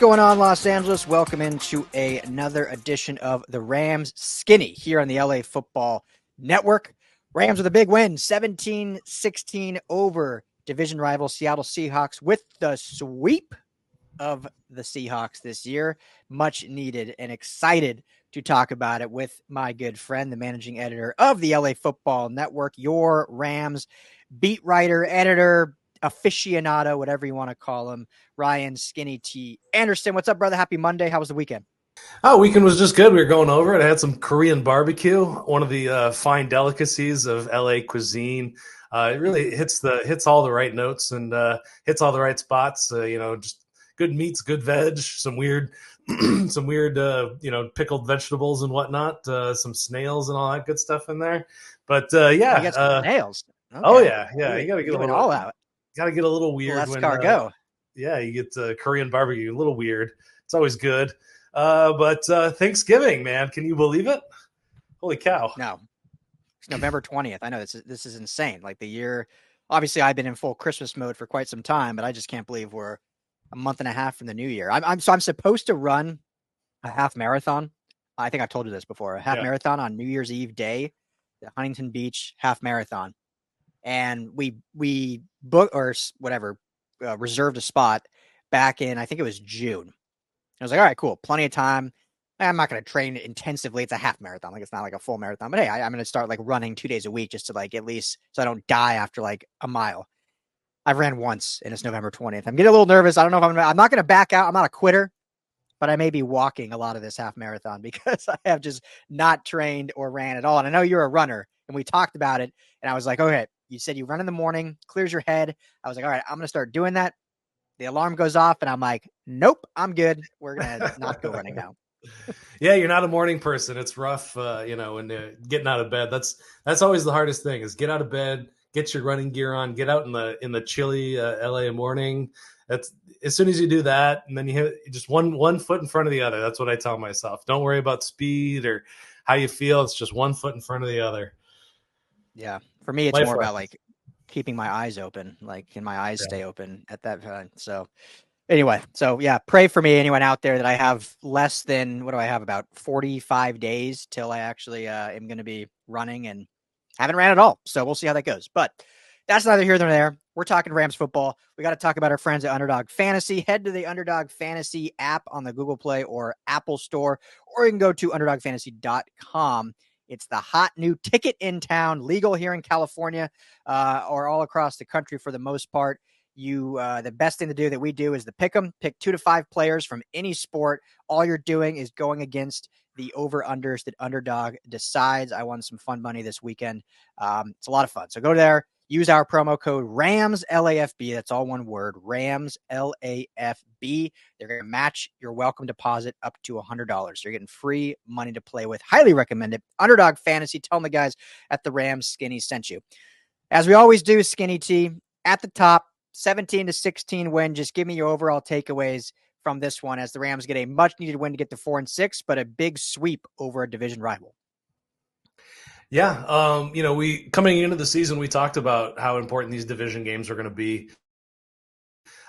going on, Los Angeles? Welcome into another edition of the Rams Skinny here on the LA Football Network. Rams with a big win, 17-16 over division rival Seattle Seahawks with the sweep of the Seahawks this year. Much needed, and excited to talk about it with my good friend, the managing editor of the LA Football Network, your Rams beat writer, editor, aficionado, whatever you want to call him, Ryan Skinny T. Anderson. What's up, brother? Happy Monday. How was the weekend? Oh, weekend was just good. We were going over it. I had some Korean barbecue, one of the fine delicacies of LA cuisine. It really hits all the right notes and hits all the right spots. Just good meats, good veg, some weird pickled vegetables and whatnot, some snails and all that good stuff in there. But You got some snails. Okay. Oh yeah. You got to get a little all out. Got to get a little weird. Let's go. You get Korean barbecue, a little weird. It's always good. But Thanksgiving, man, can you believe it? Holy cow! No, it's November 20th. I know this is insane. Like the year, obviously, I've been in full Christmas mode for quite some time, but I just can't believe we're a month and a half from the new year. I'm supposed to run a half marathon. I think I've told you this before. A half marathon on New Year's Eve day, the Huntington Beach half marathon. And we booked or whatever, reserved a spot back in, I think it was June. I was like, all right, cool. Plenty of time. I'm not going to train intensively. It's a half marathon. Like, it's not like a full marathon, but hey, I'm going to start like running 2 days a week just to like, at least so I don't die after like a mile. I've ran once and it's November 20th. I'm getting a little nervous. I don't know if I'm not going to back out. I'm not a quitter, but I may be walking a lot of this half marathon because I have just not trained or ran at all. And I know you're a runner and we talked about it. And I was like, okay, you said you run in the morning, clears your head. I was like, all right, I'm going to start doing that. The alarm goes off and I'm like, nope, I'm good. We're going to not go running now. Yeah, you're not a morning person. It's rough, when getting out of bed. That's always the hardest thing is get out of bed, get your running gear on, get out in the chilly LA morning. That's as soon as you do that, and then you hit just one foot in front of the other. That's what I tell myself. Don't worry about speed or how you feel. It's just one foot in front of the other. Yeah. For me, it's more about like keeping my eyes open, like can my eyes stay open at that time? So anyway, pray for me, anyone out there, that I have less than, what do I have, about 45 days till I actually am going to be running, and haven't ran at all. So we'll see how that goes. But that's neither here nor there. We're talking Rams football. We got to talk about our friends at Underdog Fantasy. Head to the Underdog Fantasy app on the Google Play or Apple Store, or you can go to UnderdogFantasy.com. It's the hot new ticket in town, legal here in California or all across the country for the most part. The best thing to do that we do is the pick 'em. Pick 2 to 5 players from any sport. All you're doing is going against the over-unders that Underdog decides. I won some fun money this weekend. It's a lot of fun. So go there. Use our promo code RAMS LAFB. That's all one word, RAMS LAFB. They're going to match your welcome deposit up to $100. So you're getting free money to play with. Highly recommend it. Underdog Fantasy. Tell them the guys at the Rams Skinny sent you. As we always do, Skinny T, at the top, 17-16 win. Just give me your overall takeaways from this one as the Rams get a much-needed win to get to 4-6, but a big sweep over a division rival. Yeah, we coming into the season, we talked about how important these division games are going to be.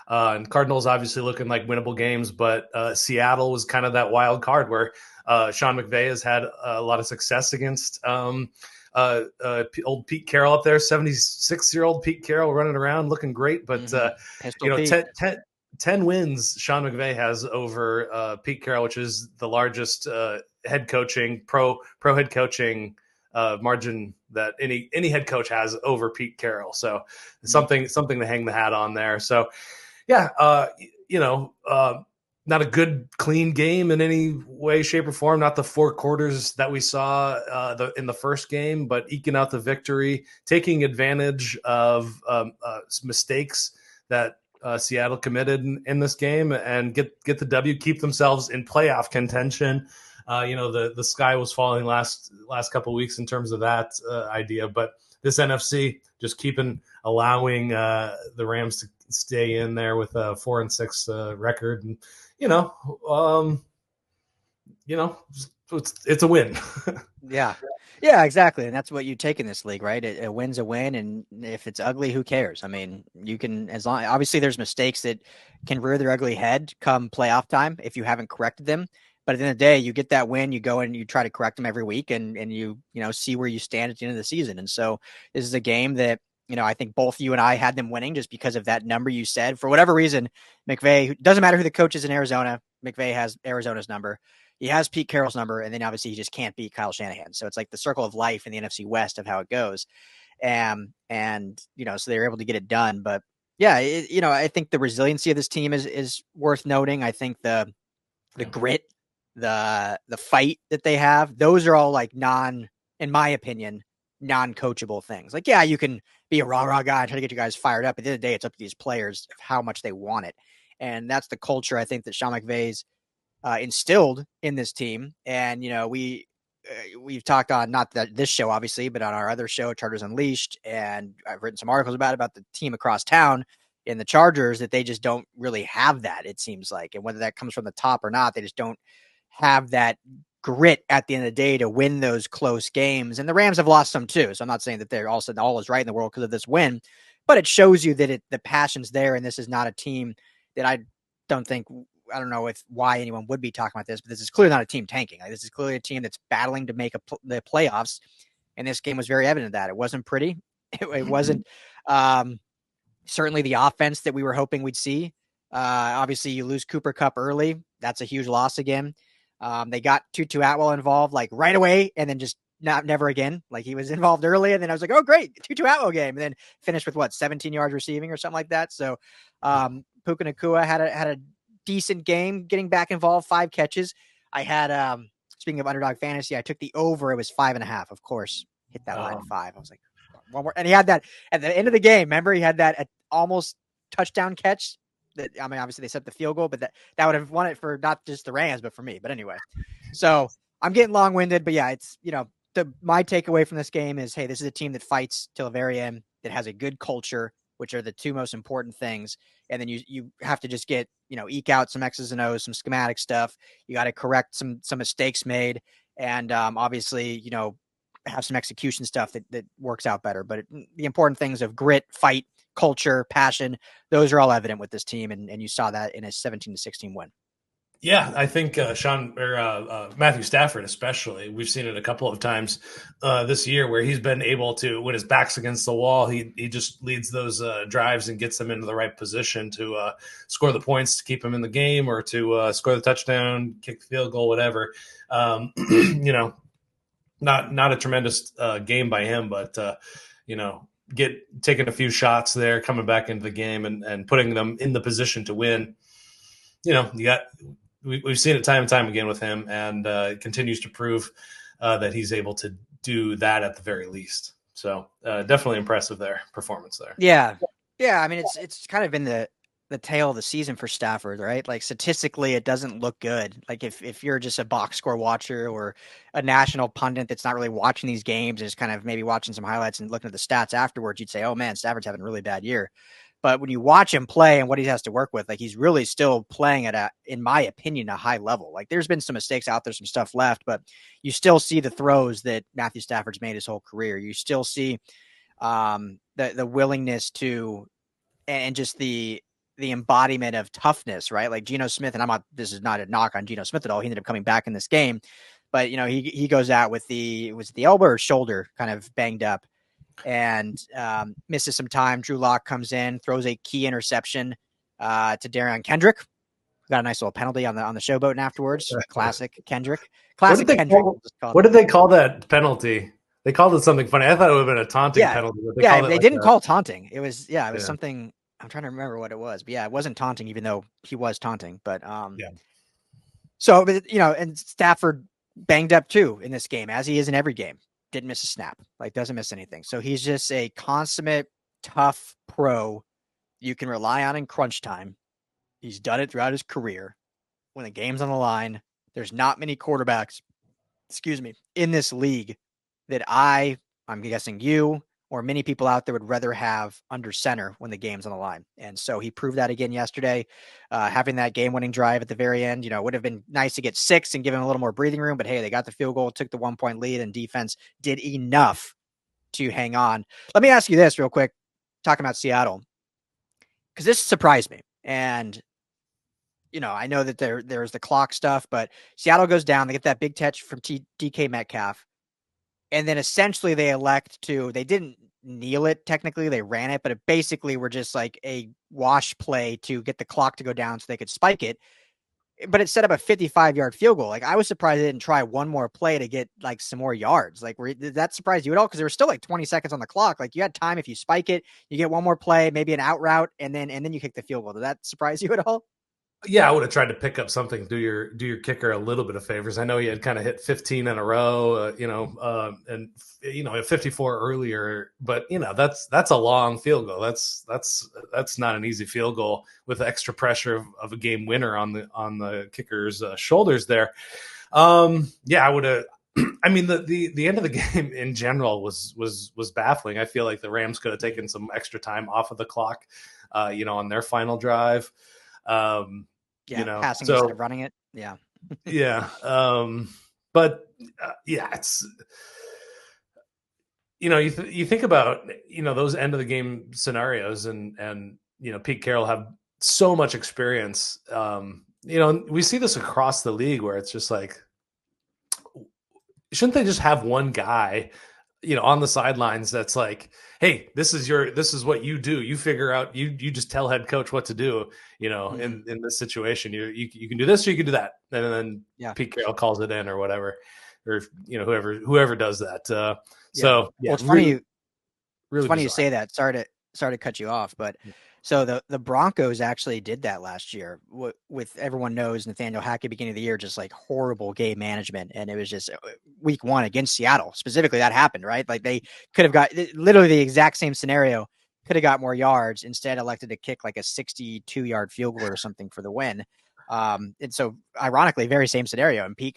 And Cardinals obviously looking like winnable games, but Seattle was kind of that wild card where Sean McVay has had a lot of success against old Pete Carroll up there, 76-year-old Pete Carroll running around looking great. But, 10 wins Sean McVay has over Pete Carroll, which is the largest head coaching, pro head coaching margin that any head coach has over Pete Carroll. So something to hang the hat on there. So not a good clean game in any way, shape, or form. Not the 4 quarters that we saw in the first game, but eking out the victory, taking advantage of mistakes that Seattle committed in this game, and get the W, keep themselves in playoff contention. The sky was falling last couple of weeks in terms of that idea, but this NFC just allowing the Rams to stay in there with a 4-6 record, and it's a win. Yeah. Yeah, exactly. And that's what you take in this league, right? A win's a win. And if it's ugly, who cares? I mean, you can, as long, obviously there's mistakes that can rear their ugly head come playoff time if you haven't corrected them. But at the end of the day, you get that win, you go and you try to correct them every week and you know, see where you stand at the end of the season. And so this is a game that, you know, I think both you and I had them winning just because of that number you said. For whatever reason, McVay, doesn't matter who the coach is in Arizona, McVay has Arizona's number. He has Pete Carroll's number, and then obviously he just can't beat Kyle Shanahan. So it's like the circle of life in the NFC West of how it goes. And you know, so they're able to get it done. But yeah, you know, I think the resiliency of this team is worth noting. I think the grit, the fight that they have, those are all like in my opinion, non-coachable things. Like, yeah, you can be a rah guy and try to get you guys fired up. At the end of the day, it's up to these players of how much they want it. And that's the culture I think that Sean McVay's instilled in this team. And, you know, we've talked on not that this show, obviously, but on our other show, Chargers Unleashed. And I've written some articles about the team across town in the Chargers that they just don't really have that, it seems like. And whether that comes from the top or not, they just don't have that grit at the end of the day to win those close games. And the Rams have lost some too. So I'm not saying that they're all of a sudden all is right in the world because of this win, but it shows you that the passion's there. And this is not a team that I don't know why anyone would be talking about this, but this is clearly not a team tanking. Like, this is clearly a team that's battling to make the playoffs. And this game was very evident of that. It wasn't pretty. It wasn't certainly the offense that we were hoping we'd see. Obviously, you lose Cooper Kupp early. That's a huge loss again. They got Tutu Atwell involved like right away and then just never again. Like, he was involved early and then I was like, oh, great, Tutu Atwell game. And then finished with 17 yards receiving or something like that. So Puka Nacua had a decent game, getting back involved, 5 catches. I had, speaking of underdog fantasy, I took the over. It was 5.5, of course, hit that line 5. I was like, one more. And he had that at the end of the game. Remember, he had that almost touchdown catch. That, I mean, obviously they set the field goal, but that would have won it for not just the Rams, but for me. But anyway, so I'm getting long winded, but yeah, it's, you know, my takeaway from this game is, hey, this is a team that fights till the very end, that has a good culture, which are the two most important things. And then you have to just eke out some X's and O's, some schematic stuff. You got to correct some mistakes made. And obviously, you know, have some execution stuff that works out better. But the important things of grit, fight, culture, passion, those are all evident with this team. And you saw that in a 17-16 win. Yeah, I think Matthew Stafford, especially, we've seen it a couple of times this year where he's been able to, when his back's against the wall, he just leads those drives and gets them into the right position to score the points to keep him in the game or to score the touchdown, kick the field goal, whatever. You know, not a tremendous game by him, but you know, taking a few shots there, coming back into the game and putting them in the position to win. You know, we've seen it time and time again with him, and it continues to prove that he's able to do that at the very least. So definitely impressive performance there. Yeah. I mean, it's kind of been the tail of the season for Stafford, right? Like, statistically, it doesn't look good. Like, if you're just a box score watcher or a national pundit that's not really watching these games and is kind of maybe watching some highlights and looking at the stats afterwards, you'd say, oh man, Stafford's having a really bad year. But when you watch him play and what he has to work with, like, he's really still playing at in my opinion, a high level. Like, there's been some mistakes out there, some stuff left, but you still see the throws that Matthew Stafford's made his whole career. You still see the willingness to, and just the embodiment of toughness, right? Like Geno Smith, and this is not a knock on Geno Smith at all. He ended up coming back in this game, but you know, he goes out with was it the elbow or shoulder kind of banged up and misses some time. Drew Lock comes in, throws a key interception to Derion Kendrick. Got a nice little penalty on the showboat afterwards. Classic Kendrick. Classic Kendrick. What did they call that penalty? They called it something funny. I thought it would have been a taunting penalty. They didn't call taunting. It was something. I'm trying to remember what it was, but yeah, it wasn't taunting, even though he was taunting. But so, you know, and Stafford banged up too in this game, as he is in every game. Didn't miss a snap, like doesn't miss anything. So he's just a consummate, tough pro you can rely on in crunch time. He's done it throughout his career. When the game's on the line, there's not many quarterbacks, in this league that I'm guessing you or many people out there would rather have under center when the game's on the line. And so he proved that again yesterday, having that game-winning drive at the very end. It would have been nice to get 6 and give him a little more breathing room, but hey, they got the field goal, took the 1-point lead, and defense did enough to hang on. Let me ask you this real quick, talking about Seattle, because this surprised me. And I know that there's the clock stuff, but Seattle goes down. They get that big catch from DK Metcalf. And then essentially they didn't kneel it technically. They ran it, but it basically were just like a wash play to get the clock to go down so they could spike it. But it set up a 55-yard field goal. Like, I was surprised they didn't try one more play to get like some more yards. Like, did that surprise you at all? Because there was still like 20 seconds on the clock. Like, you had time. If you spike it, you get one more play, maybe an out route, and then you kick the field goal. Did that surprise you at all? Yeah, I would have tried to pick up something, do your kicker a little bit of favors. I know he had kind of hit 15 in a row, and 54 earlier, but that's a long field goal. That's not an easy field goal with extra pressure of a game winner on the kicker's shoulders there. I would have. I mean, the end of the game in general was baffling. I feel like the Rams could have taken some extra time off of the clock, on their final drive. Passing instead of running it. Yeah. Yeah. It's, you think about, those end of the game scenarios and Pete Carroll have so much experience. We see this across the league where it's just like, shouldn't they just have one guy, on the sidelines that's like, hey, this is what you do. You figure out, you just tell head coach what to do, in this situation. You can do this or you can do that. And then Pete Carroll calls it in or whatever, or, whoever does that. Well, it's funny. It's funny you say that. Sorry to cut you off, but so the Broncos actually did that last year with everyone knows Nathaniel Hackett beginning of the year, just like horrible game management. And it was just week 1 against Seattle specifically that happened, right? Like, they could have got literally the exact same scenario, could have got more yards, instead elected to kick like a 62-yard field goal or something for the win. And so ironically, very same scenario. And Pete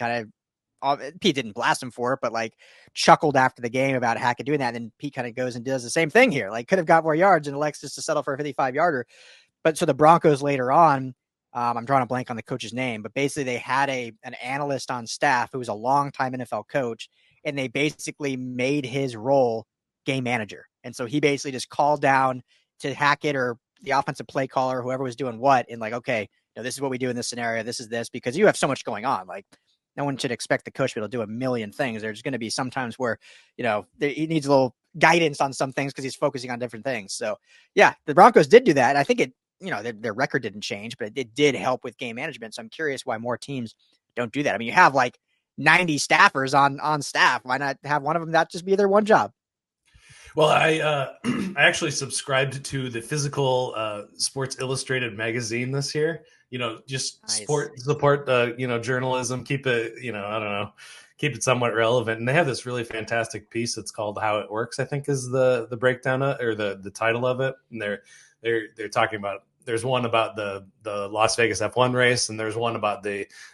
didn't blast him for it, but like chuckled after the game about Hackett doing that. And then Pete kind of goes and does the same thing here. Like, could have got more yards and elects just to settle for a 55-yarder. But so the Broncos later on, I'm drawing a blank on the coach's name, but basically they had an analyst on staff who was a longtime NFL coach, and they basically made his role game manager. And so he basically just called down to Hackett or the offensive play caller, whoever was doing what, and like, okay, this is what we do in this scenario. This is this, because you have so much going on. Like, no one should expect the coach to be able to do a million things. There's going to be some times where, he needs a little guidance on some things because he's focusing on different things. So, yeah, the Broncos did do that. I think their record didn't change, but it did help with game management. So I'm curious why more teams don't do that. I mean, you have like 90 staffers on staff. Why not have one of them that just be their one job? Well, I actually subscribed to the Physical Sports Illustrated magazine this year. Just nice. support journalism, keep it, I don't know, keep it somewhat relevant. And they have this really fantastic piece. It's called "How It Works," I think is the breakdown or the title of it. And they're talking about, there's one about the Las Vegas F1 race, and there's one about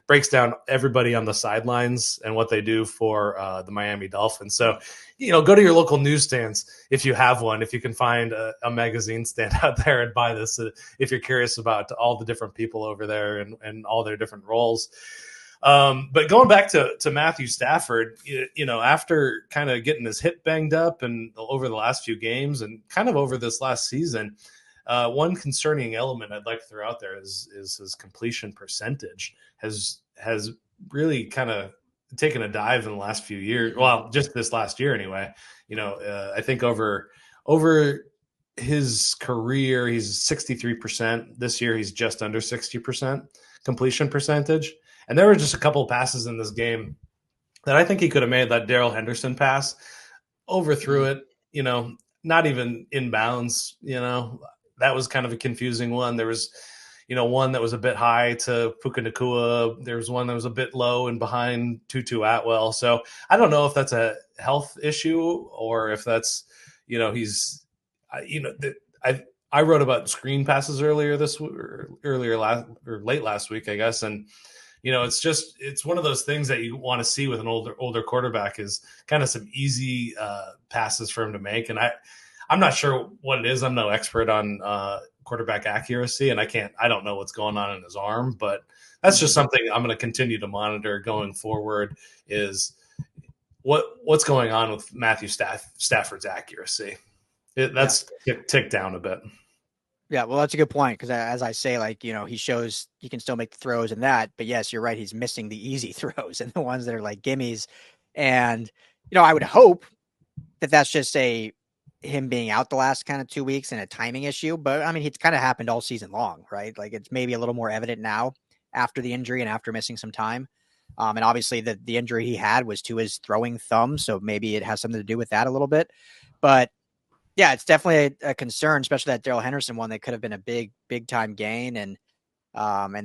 breaks down everybody on the sidelines and what they do for the Miami Dolphins. So, go to your local newsstands if you have one, if you can find a magazine stand out there, and buy this if you're curious about all the different people over there and all their different roles. But going back to Matthew Stafford, after kind of getting his hip banged up and over the last few games and kind of over this last season, one concerning element I'd like to throw out there is his completion percentage has really kind of taken a dive in the last few years. Well, just this last year anyway. I think over his career, he's 63%. This year, he's just under 60% completion percentage. And there were just a couple of passes in this game that I think he could have made. That Darrell Henderson pass, overthrew it, not even in bounds, that was kind of a confusing one. There was, one that was a bit high to Puka Nacua. There was one that was a bit low and behind Tutu Atwell. So I don't know if that's a health issue or if that's, he's, I wrote about screen passes late last week, I guess. And, it's one of those things that you want to see with an older quarterback is kind of some easy passes for him to make. And I'm not sure what it is. I'm no expert on quarterback accuracy, and I don't know what's going on in his arm, but that's just something I'm going to continue to monitor going forward is what's going on with Matthew Stafford's accuracy. That's ticked down a bit. Yeah, well, that's a good point because as I say, like, he shows he can still make the throws and that, but yes, you're right. He's missing the easy throws and the ones that are like gimmies. And, I would hope that that's just him being out the last kind of 2 weeks and a timing issue. But I mean, it's kind of happened all season long, right? Like it's maybe a little more evident now after the injury and after missing some time. And obviously the injury he had was to his throwing thumb. So maybe it has something to do with that a little bit, but yeah, it's definitely a concern, especially that Darrell Henderson one that could have been a big time gain. And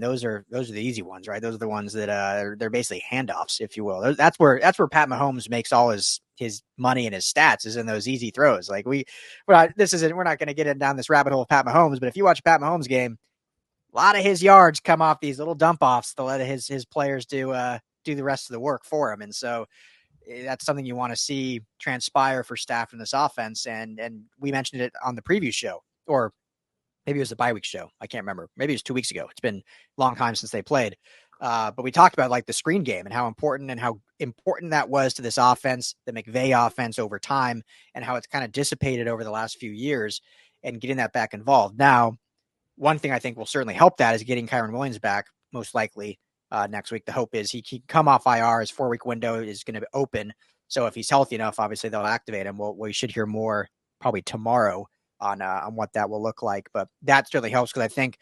those are the easy ones, right? Those are the ones that they're basically handoffs, if you will. That's where Pat Mahomes makes all his money and his stats is in those easy throws. Like we're not going to get in down this rabbit hole of Pat Mahomes, but if you watch a Pat Mahomes game, a lot of his yards come off these little dump offs to let his players do the rest of the work for him. And so that's something you want to see transpire for Stafford in this offense. And we mentioned it on the preview show, or maybe it was the bye week show. I can't remember. Maybe it was 2 weeks ago. It's been a long time since they played. But we talked about like the screen game and how important that was to this offense, the McVay offense over time, and how it's kind of dissipated over the last few years and getting that back involved. Now, one thing I think will certainly help that is getting Kyren Williams back, most likely next week. The hope is he can come off IR. His 4-week window is going to open. So if he's healthy enough, obviously they'll activate him. We should hear more probably tomorrow on what that will look like. But that certainly helps because I think,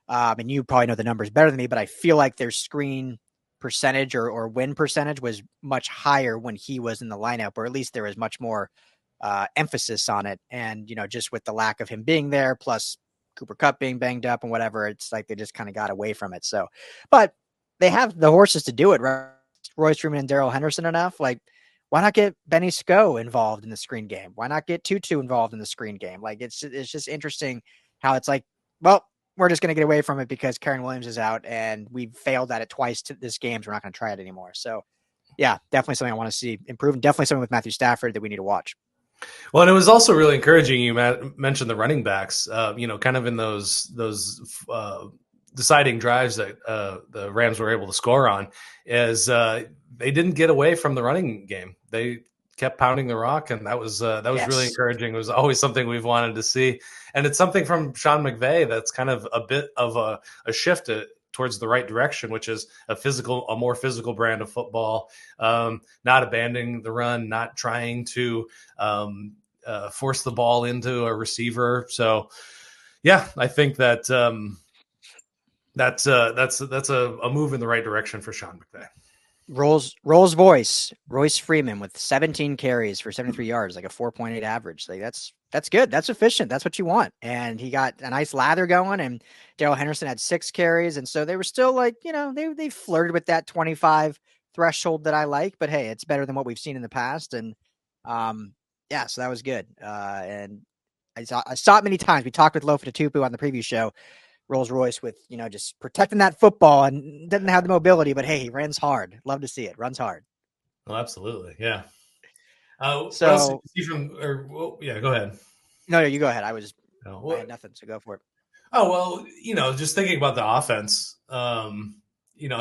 and you probably know the numbers better than me, but I feel like their screen percentage or win percentage was much higher when he was in the lineup, or at least there was much more emphasis on it. And, just with the lack of him being there, plus Cooper Kupp being banged up and whatever, it's like they just kind of got away from it. So, but they have the horses to do it, right? Royce Freeman and Darrell Henderson enough. Like, why not get Benny Sko involved in the screen game? Why not get Tutu involved in the screen game? Like, it's just interesting how it's like, well, we're just going to get away from it because Kyren Williams is out and we've failed at it twice to this game. So we're not going to try it anymore. So yeah, definitely something I want to see improve, and definitely something with Matthew Stafford that we need to watch. Well, and it was also really encouraging. You mentioned the running backs, kind of in those deciding drives that the Rams were able to score on, is they didn't get away from the running game. They kept pounding the rock, and that was really encouraging. It was always something we've wanted to see, and it's something from Sean McVay that's kind of a bit of a shift towards the right direction, which is a more physical brand of football, not abandoning the run, not trying to force the ball into a receiver. So, yeah, I think that that's a move in the right direction for Sean McVay. Rolls voice, Royce Freeman with 17 carries for 73 yards, like a 4.8 average. Like that's good. That's efficient. That's what you want. And he got a nice lather going, and Darrell Henderson had 6 carries. And so they were still like, they flirted with that 25 threshold that I like, but hey, it's better than what we've seen in the past. And so that was good. And I saw it many times. We talked with Lofa Tupu on the preview show. Rolls Royce with, just protecting that football and doesn't have the mobility, but hey, he runs hard. Love to see it. Runs hard. Oh, absolutely. Yeah. Go ahead. No, you go ahead. I had nothing, so go for it. Oh, well, just thinking about the offense,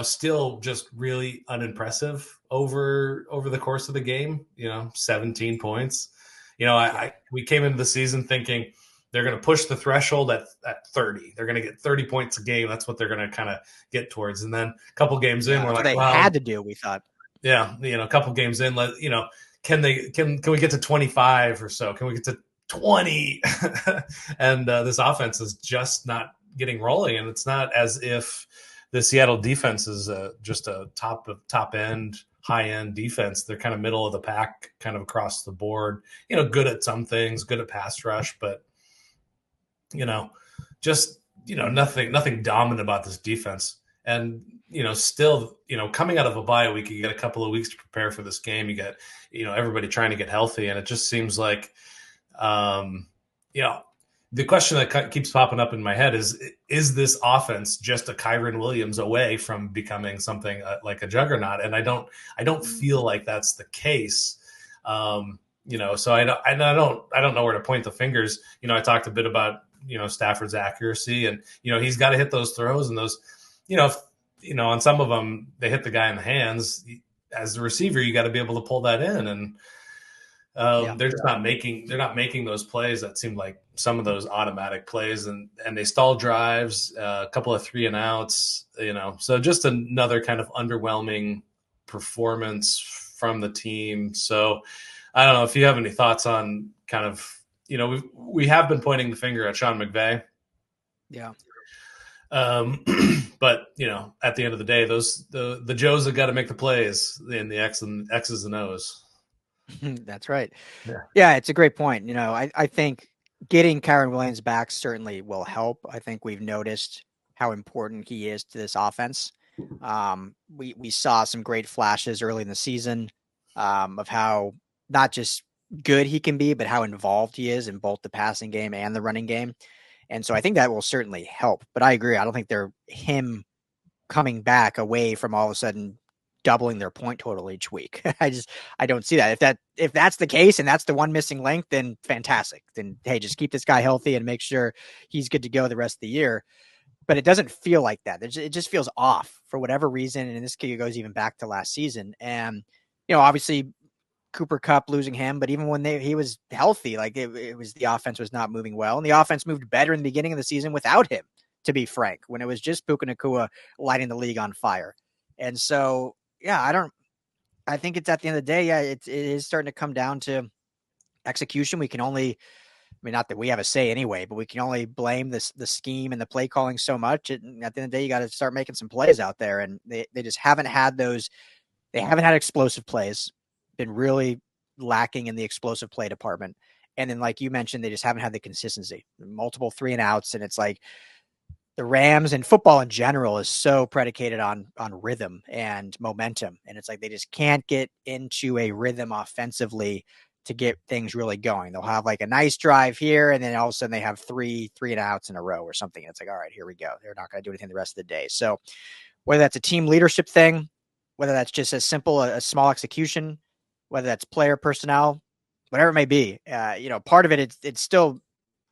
still just really unimpressive over the course of the game, 17 points. We came into the season thinking they're going to push the threshold at 30. They're going to get 30 points a game. That's what they're going to kind of get towards. And then a couple games in, we're like, they had to do, we thought. Yeah. A couple games in, can we get to 25 or so? Can we get to 20? And this offense is just not getting rolling. And it's not as if the Seattle defense is just a top end, high end defense. They're kind of middle of the pack, kind of across the board, good at some things, good at pass rush, but nothing dominant about this defense. And, still, coming out of a bye week, you get a couple of weeks to prepare for this game. You get, everybody trying to get healthy. And it just seems like, The question that keeps popping up in my head is this offense just a Kyren Williams away from becoming something like a juggernaut? And I don't feel like that's the case. So I don't know where to point the fingers. I talked a bit about, Stafford's accuracy, and, he's got to hit those throws, and those, on some of them, they hit the guy in the hands. As the receiver, you got to be able to pull that in. And they're just not making those plays that seem like some of those automatic plays, and they stall drives, a couple of 3-and-outs, so just another kind of underwhelming performance from the team. So I don't know if you have any thoughts on kind of, we have been pointing the finger at Sean McVay. Yeah. But at the end of the day, the Joes have got to make the plays in the X's and O's. That's right. Yeah, it's a great point. I think getting Kyren Williams back certainly will help. I think we've noticed how important he is to this offense. We saw some great flashes early in the season of how not just good he can be, but how involved he is in both the passing game and the running game. And so I think that will certainly help. But I agree. I don't think they're him coming back away from all of a sudden doubling their point total each week. I don't see that. If that's the case and that's the one missing link, then fantastic. Then, hey, just keep this guy healthy and make sure he's good to go the rest of the year. But it doesn't feel like that. It just feels off for whatever reason. And in this case, it goes even back to last season. And, obviously Cooper Kupp losing him, but even when he was healthy, like it was, the offense was not moving well. And the offense moved better in the beginning of the season without him, to be frank, when it was just Puka Nacua lighting the league on fire. And so, yeah, I think it's at the end of the day, it is starting to come down to execution. We can only, not that we have a say anyway, but we can only blame the scheme and the play calling so much. At the end of the day, you got to start making some plays out there. And they just haven't had those. They haven't had explosive plays, been really lacking in the explosive play department. And then, like you mentioned, they just haven't had the consistency, multiple 3-and-outs. And it's like, the Rams and football in general is so predicated on rhythm and momentum. And it's like, they just can't get into a rhythm offensively to get things really going. They'll have like a nice drive here, and then all of a sudden they have 3-and-outs in a row or something. And it's like, all right, here we go. They're not going to do anything the rest of the day. So whether that's a team leadership thing, whether that's just as simple a small execution, whether that's player personnel, whatever it may be, part of it, it's still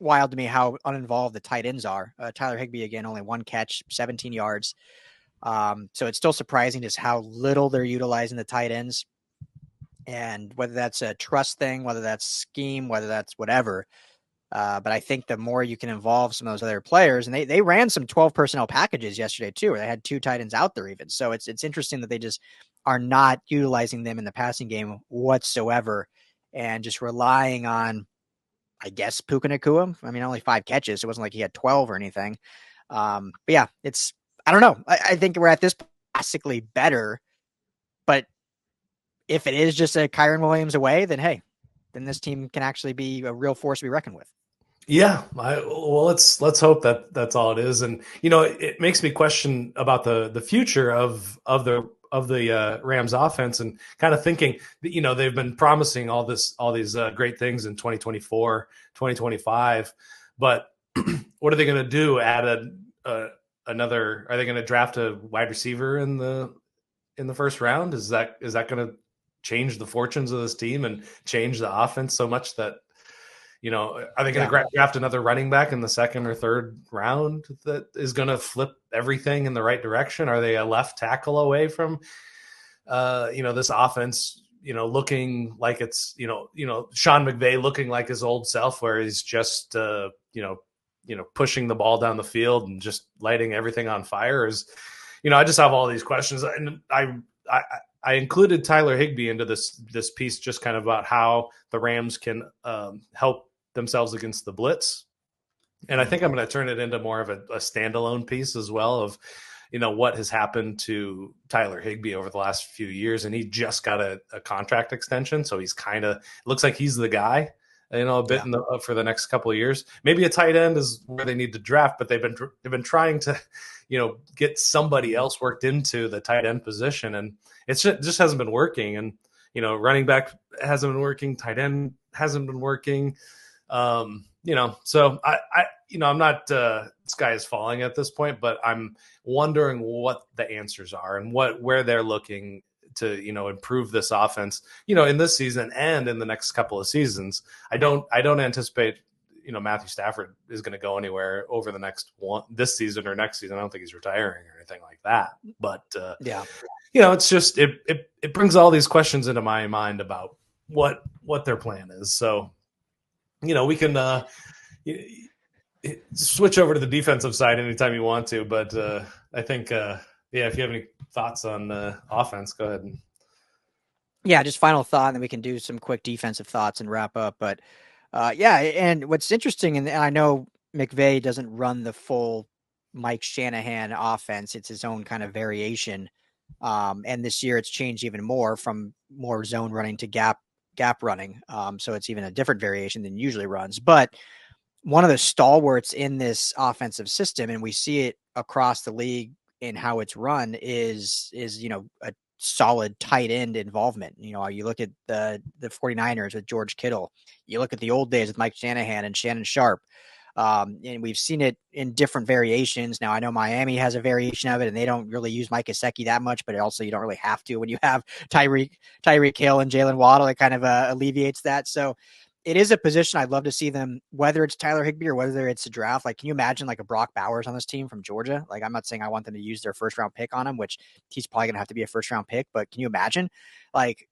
wild to me how uninvolved the tight ends are. Tyler Higbee, again, only 1 catch, 17 yards. So it's still surprising just how little they're utilizing the tight ends. And whether that's a trust thing, whether that's scheme, whether that's whatever. But I think the more you can involve some of those other players, and they ran some 12 personnel packages yesterday too, where they had 2 tight ends out there even. So it's interesting that they just are not utilizing them in the passing game whatsoever, and just relying on, I guess, Puka Nacua. Only 5 catches. It wasn't like he had 12 or anything. But yeah, I don't know. I think we're at this classically better, but if it is just a Kyren Williams away, then hey, then this team can actually be a real force to be reckoned with. Yeah. Let's hope that that's all it is. And, it makes me question about the future of the Rams offense, and kind of thinking that, they've been promising all these great things in 2024, 2025, but what are they going to do? Add another? Are they going to draft a wide receiver in the first round? Is that going to change the fortunes of this team and change the offense so much that, are they going to draft another running back in the second or third round that is going to flip everything in the right direction? Are they a left tackle away from, this offense, looking like it's, Sean McVay looking like his old self, where he's just, pushing the ball down the field and just lighting everything on fire? I just have all these questions. And I included Tyler Higbee into this piece, just kind of about how the Rams can help themselves against the blitz. And I think I'm going to turn it into more of a standalone piece as well of, what has happened to Tyler Higbee over the last few years. And he just got a contract extension. So he's it looks like he's the guy, a bit for the next couple of years. Maybe a tight end is where they need to draft, but they've been trying to, get somebody else worked into the tight end position. And it just hasn't been working. And, running back hasn't been working. Tight end hasn't been working. so I'm not sky is falling at this point, but I'm wondering what the answers are and where they're looking to, improve this offense, in this season and in the next couple of seasons. I don't anticipate, Matthew Stafford is going to go anywhere over the this season or next season. I don't think he's retiring or anything like that. But it's just it brings all these questions into my mind about what their plan is. So, we can switch over to the defensive side anytime you want to. But I think, if you have any thoughts on offense, go ahead. Yeah, just final thought, and then we can do some quick defensive thoughts and wrap up. But and what's interesting, and I know McVay doesn't run the full Mike Shanahan offense. It's his own kind of variation. And this year it's changed even more from more zone running to gap running. So it's even a different variation than usually runs. But one of the stalwarts in this offensive system, and we see it across the league in how it's run, is a solid tight end involvement. You look at the 49ers with George Kittle, you look at the old days with Mike Shanahan and Shannon Sharp. And we've seen it in different variations. Now, I know Miami has a variation of it, and they don't really use Mike Gesicki that much, but also you don't really have to when you have Tyreek Hill and Jalen Waddle. It kind of alleviates that. So it is a position I'd love to see them, whether it's Tyler Higbee or whether it's a draft. Like, can you imagine like a Brock Bowers on this team from Georgia? Like, I'm not saying I want them to use their first round pick on him, which he's probably going to have to be a first round pick, but can you imagine? Like,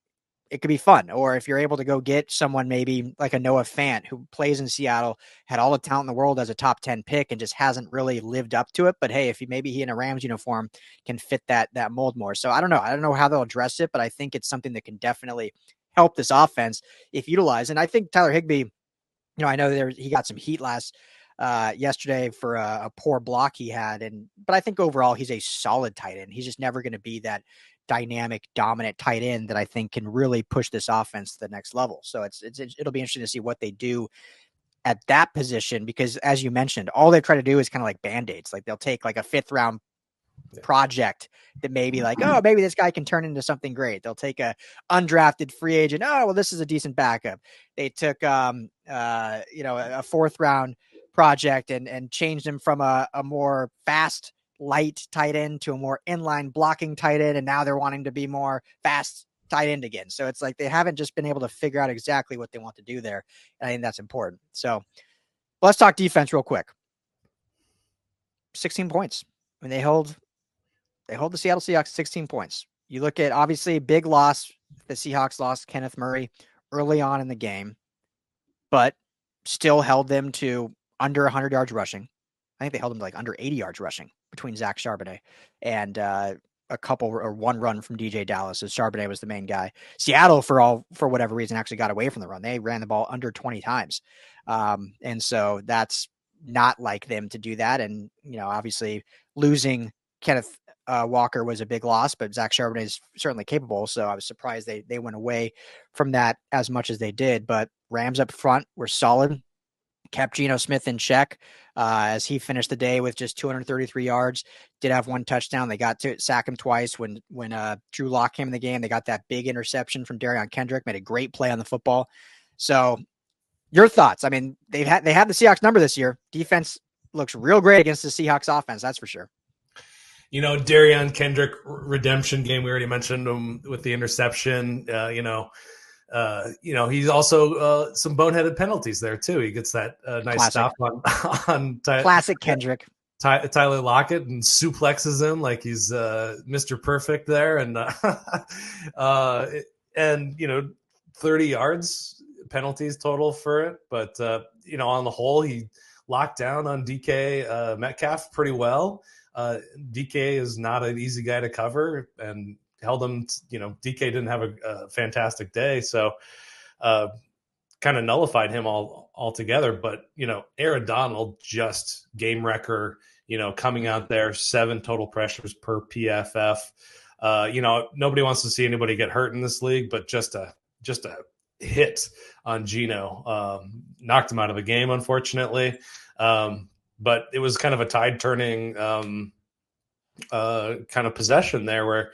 it could be fun. Or if you're able to go get someone maybe like a Noah Fant who plays in Seattle, had all the talent in the world as a top 10 pick and just hasn't really lived up to it. But hey, if he in a Rams uniform can fit that mold more. So I don't know how they'll address it, but I think it's something that can definitely help this offense if utilized. And I think Tyler Higbee, I know he got some heat yesterday for a poor block he had. But I think overall he's a solid tight end. He's just never going to be that dynamic, dominant tight end that I think can really push this offense to the next level. So it'll be interesting to see what they do at that position, because as you mentioned, all they try to do is kind of like Band-Aids. Like they'll take like a 5th round project that maybe like, oh, maybe this guy can turn into something great. They'll take a undrafted free agent. Oh, well, this is a decent backup. They took, a 4th round project and changed him from a more fast, light tight end to a more inline blocking tight end. And now they're wanting to be more fast tight end again. So it's like they haven't just been able to figure out exactly what they want to do there. And I think that's important. So let's talk defense real quick. 16 points. I mean, they hold the Seattle Seahawks 16 points. You look at, obviously, big loss. The Seahawks lost Kenneth Murray early on in the game, but still held them to under 100 yards rushing. I think they held them to like under 80 yards rushing between Zach Charbonnet and a couple or one run from DJ Dallas. So Charbonnet was the main guy. Seattle, for whatever reason, actually got away from the run. They ran the ball under 20 times. And so that's not like them to do that. And, obviously losing Kenneth Walker was a big loss, but Zach Charbonnet is certainly capable. So I was surprised they went away from that as much as they did. But Rams up front were solid. Kept Geno Smith in check as he finished the day with just 233 yards. Did have one touchdown. They got to sack him twice when Drew Lock came in the game. They got that big interception from Derion Kendrick. Made a great play on the football. So your thoughts? I mean, they have the Seahawks number this year. Defense looks real great against the Seahawks offense. That's for sure. Derion Kendrick redemption game. We already mentioned him with the interception. He's also some boneheaded penalties there too. He gets that nice Classic. stop on Classic Kendrick. Tyler Lockett and suplexes him like he's Mr. Perfect there, and 30 yards penalties total for it. But on the whole, he locked down on DK Metcalf pretty well. DK is not an easy guy to cover, and held him. DK didn't have a fantastic day, so kind of nullified him altogether. But Aaron Donald, just game wrecker. Coming out there, 7 total pressures per PFF. Nobody wants to see anybody get hurt in this league, but just a hit on Geno knocked him out of the game, unfortunately. But it was kind of a tide-turning kind of possession there where,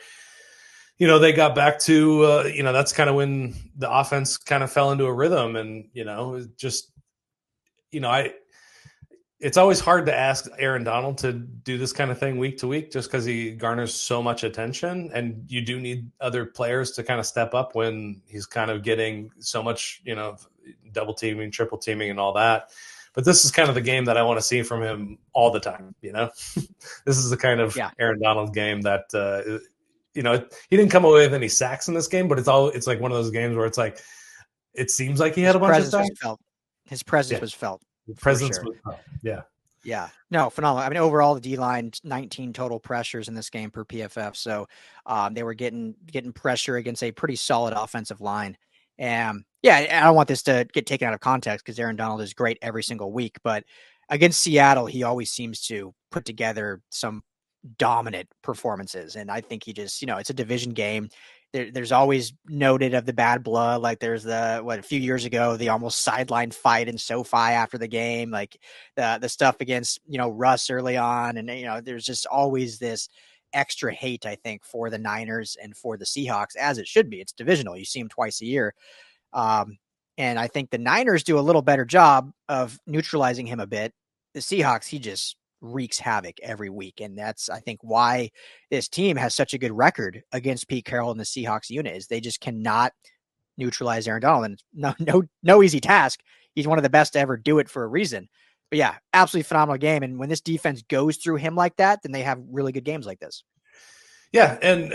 they got back to, that's kind of when the offense kind of fell into a rhythm. And, it's always hard to ask Aaron Donald to do this kind of thing week to week, just because he garners so much attention, and you do need other players to kind of step up when he's kind of getting so much, double teaming, triple teaming, and all that. But this is kind of the game that I want to see from him all the time. This is the kind of Aaron Donald game that, he didn't come away with any sacks in this game, but it's like one of those games where it's like, it seems like he had a bunch of sacks. His presence was felt. The presence was felt. Yeah. Yeah. No, phenomenal. I mean, overall, the D-line, 19 total pressures in this game per PFF. So they were getting pressure against a pretty solid offensive line. And I don't want this to get taken out of context because Aaron Donald is great every single week. But against Seattle, he always seems to put together some dominant performances. And I think he just, it's a division game. There's always noted of the bad blood. Like there's a few years ago, the almost sideline fight in SoFi after the game, like the stuff against, Russ early on. And, there's just always this extra hate, I think, for the Niners and for the Seahawks, as it should be. It's divisional. You see them twice a year. And I think the Niners do a little better job of neutralizing him a bit. The Seahawks, he just wreaks havoc every week. And that's, I think, why this team has such a good record against Pete Carroll and the Seahawks unit, is they just cannot neutralize Aaron Donald. And no easy task. He's one of the best to ever do it for a reason. But yeah, absolutely phenomenal game. And when this defense goes through him like that, then they have really good games like this. Yeah. And,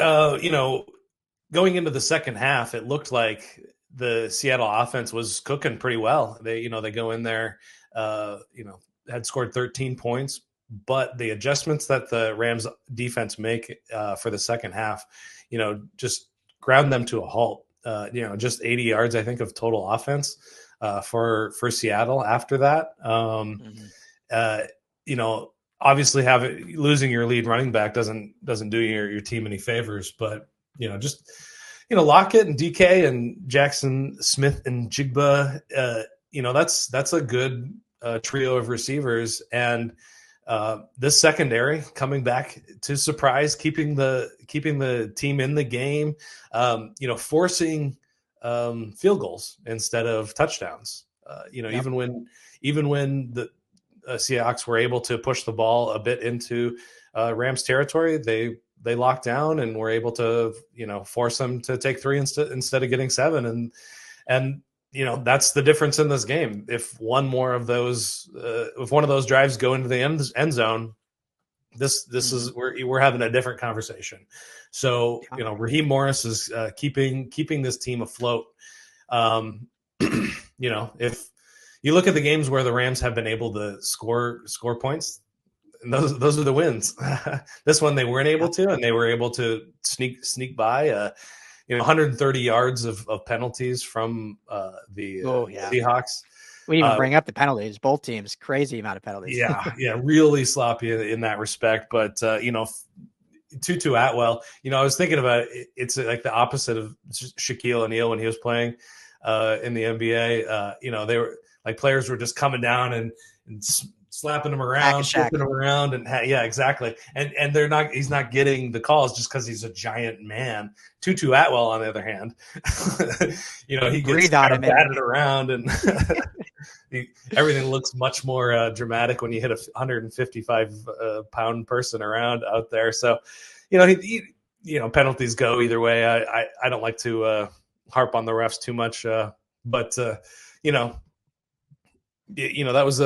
going into the second half, it looked like the Seattle offense was cooking pretty well. They go in there, had scored 13 points, but the adjustments that the Rams defense make for the second half, just ground them to a halt. Just 80 yards, I think, of total offense for Seattle after that. Obviously losing your lead running back doesn't do your team any favors, but Lockett and DK and Jackson Smith and Jigba, that's a good trio of receivers. And this secondary coming back to surprise, keeping the team in the game, forcing field goals instead of touchdowns. Even when the Seahawks were able to push the ball a bit into Rams territory, they locked down and were able to force them to take 3 instead of getting 7. And that's the difference in this game. If one of those drives go into the end zone, this is we're having a different conversation. So Raheem Morris is keeping this team afloat. If you look at the games where the Rams have been able to score points, and those are the wins. This one they weren't able to, and they were able to sneak by. 130 yards of penalties from the Seahawks. We didn't even bring up the penalties. Both teams, crazy amount of penalties. Yeah, really sloppy in that respect. But Tutu Atwell, I was thinking about it, it's like the opposite of Shaquille O'Neal when he was playing in the NBA. They were like, players were just coming down and slapping him around, flipping him around, and exactly. And he's not getting the calls just because he's a giant man. Tutu Atwell, on the other hand, he gets kind of batted around, and everything looks much more dramatic when you hit a 155 pound person around out there. So, penalties go either way. I don't like to harp on the refs too much, but that was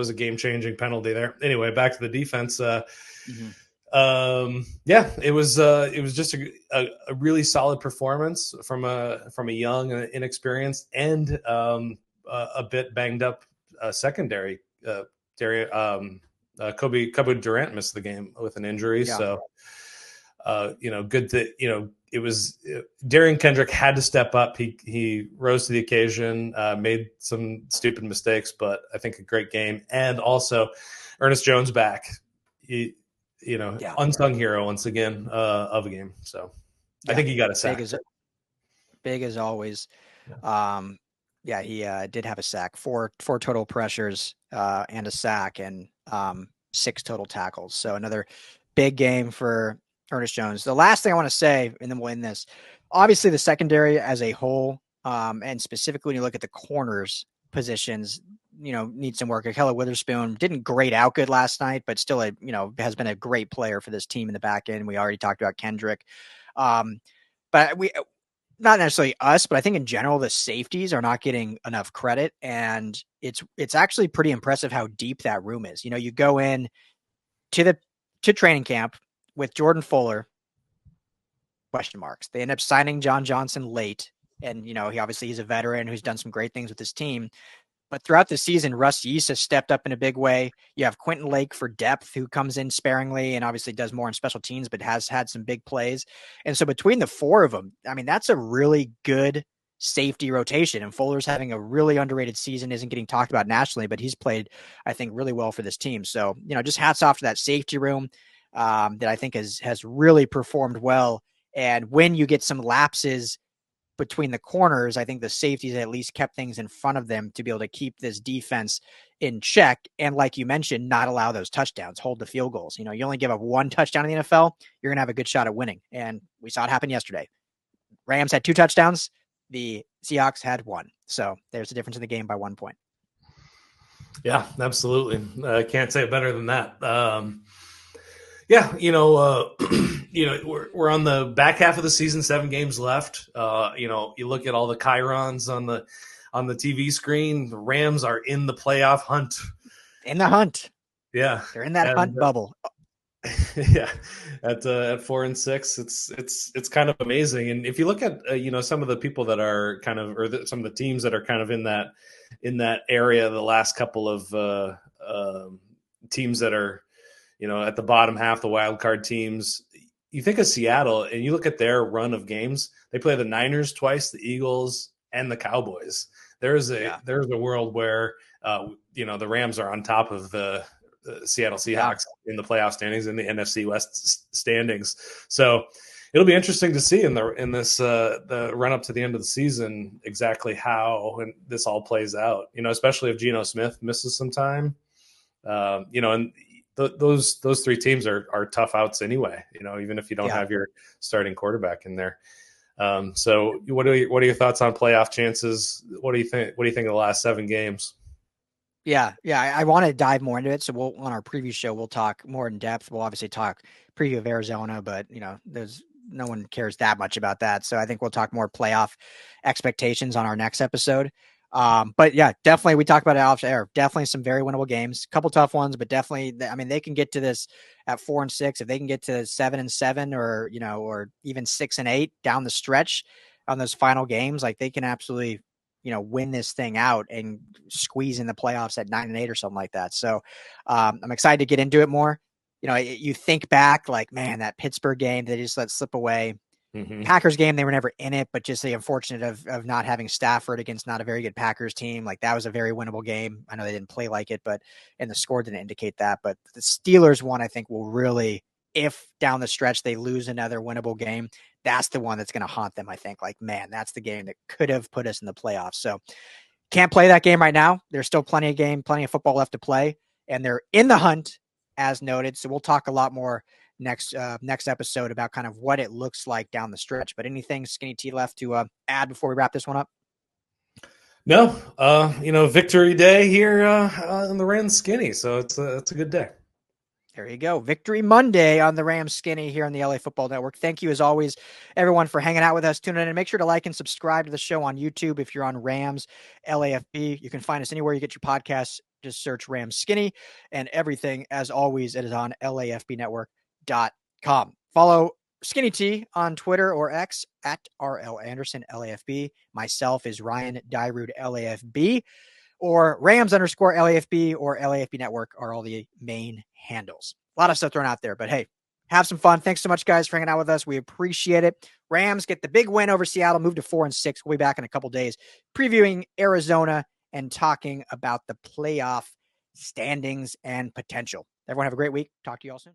a game-changing penalty there. Anyway, back to the defense. It was just a really solid performance from a young and inexperienced and a bit banged up secondary. Kobie Durant missed the game with an injury, so good that it was Derion Kendrick had to step up. He rose to the occasion, made some stupid mistakes, but I think a great game. And also Ernest Jones back, unsung hero once again of a game. So I think he got a sack. Big as always. He did have a sack, four total pressures and a sack, and 6 total tackles. So another big game for Ernest Jones. The last thing I want to say, and then we'll end this, obviously the secondary as a whole, and specifically when you look at the corners, positions, need some work. Akhello Witherspoon didn't grade out good last night, but still has been a great player for this team in the back end. We already talked about Kendrick. But we, not necessarily us, but I think in general, the safeties are not getting enough credit. And it's actually pretty impressive how deep that room is. You go in to training camp with Jordan Fuller, question marks. They end up signing John Johnson late. And, he's a veteran who's done some great things with his team. But throughout the season, Russ Yeast has stepped up in a big way. You have Quentin Lake for depth, who comes in sparingly and obviously does more in special teams, but has had some big plays. And so between the four of them, I mean, that's a really good safety rotation. And Fuller's having a really underrated season, isn't getting talked about nationally, but he's played, I think, really well for this team. So, just hats off to that safety room that I think has really performed well. And when you get some lapses between the corners, I think the safeties at least kept things in front of them to be able to keep this defense in check. And like you mentioned, not allow those touchdowns, hold the field goals. You only give up one touchdown in the NFL, you're going to have a good shot at winning. And we saw it happen yesterday. Rams had 2 touchdowns. The Seahawks had 1. So there's the difference in the game by 1 point. Yeah, absolutely. Can't say it better than that. We're on the back half of the season, 7 games left. You look at all the chyrons on the TV screen. The Rams are in the playoff hunt. In the hunt. Yeah. They're in that hunt bubble. Yeah. At 4-6, it's kind of amazing. And if you look at, some of the people that are kind of, or some of the teams that are kind of in that area, the last couple of teams that are, at the bottom half, the wild card teams, you think of Seattle and you look at their run of games. They play the Niners twice, the Eagles, and the Cowboys. There's a world where, the Rams are on top of the Seattle Seahawks in the playoff standings, in the NFC West standings. So it'll be interesting to see in this the run up to the end of the season exactly how this all plays out. Especially if Geno Smith misses some time. And those 3 teams are tough outs anyway, even if you don't have your starting quarterback in there. So what are your thoughts on playoff chances? What do you think of the last 7 games? Yeah. I want to dive more into it. So on our preview show, we'll talk more in depth. We'll obviously talk preview of Arizona, but there's no one cares that much about that. So I think we'll talk more playoff expectations on our next episode. But yeah, definitely we talked about it off air. Definitely some very winnable games, a couple tough ones, but definitely, they can get to this at 4-6. If they can get to 7-7 or, or even 6-8 down the stretch on those final games, like they can absolutely, win this thing out and squeeze in the playoffs at 9-8 or something like that. So, I'm excited to get into it more. You think back like, man, that Pittsburgh game, they just let slip away. Mm-hmm. Packers game, they were never in it, but just the unfortunate of not having Stafford against not a very good Packers team. Like that was a very winnable game. I know they didn't play like it, and the score didn't indicate that. But the Steelers one, I think, will really, if down the stretch they lose another winnable game, that's the one that's going to haunt them. I think, like, man, that's the game that could have put us in the playoffs. So can't play that game right now. There's still plenty of football left to play, and they're in the hunt, as noted. So we'll talk a lot more next episode about kind of what it looks like down the stretch. But anything Skinny T left to add before we wrap this one up? No, victory day here on the Rams Skinny. So it's a good day. There you go. Victory Monday on the Rams Skinny here on the LA Football Network. Thank you, as always, everyone, for hanging out with us, tuning in, and make sure to like and subscribe to the show on YouTube if you're on Rams LAFB. You can find us anywhere you get your podcasts. Just search Rams Skinny, and everything, as always, it is on LAFBnetwork.com. Follow Skinny T on Twitter or X at RL Anderson LAFB. Myself is Ryan Dyrud LAFB, or Rams_LAFB or LAFB Network are all the main handles. A lot of stuff thrown out there, but hey, have some fun. Thanks so much, guys, for hanging out with us. We appreciate it. Rams get the big win over Seattle, move to 4-6. We'll be back in a couple days previewing Arizona and talking about the playoff standings and potential. Everyone have a great week. Talk to you all soon.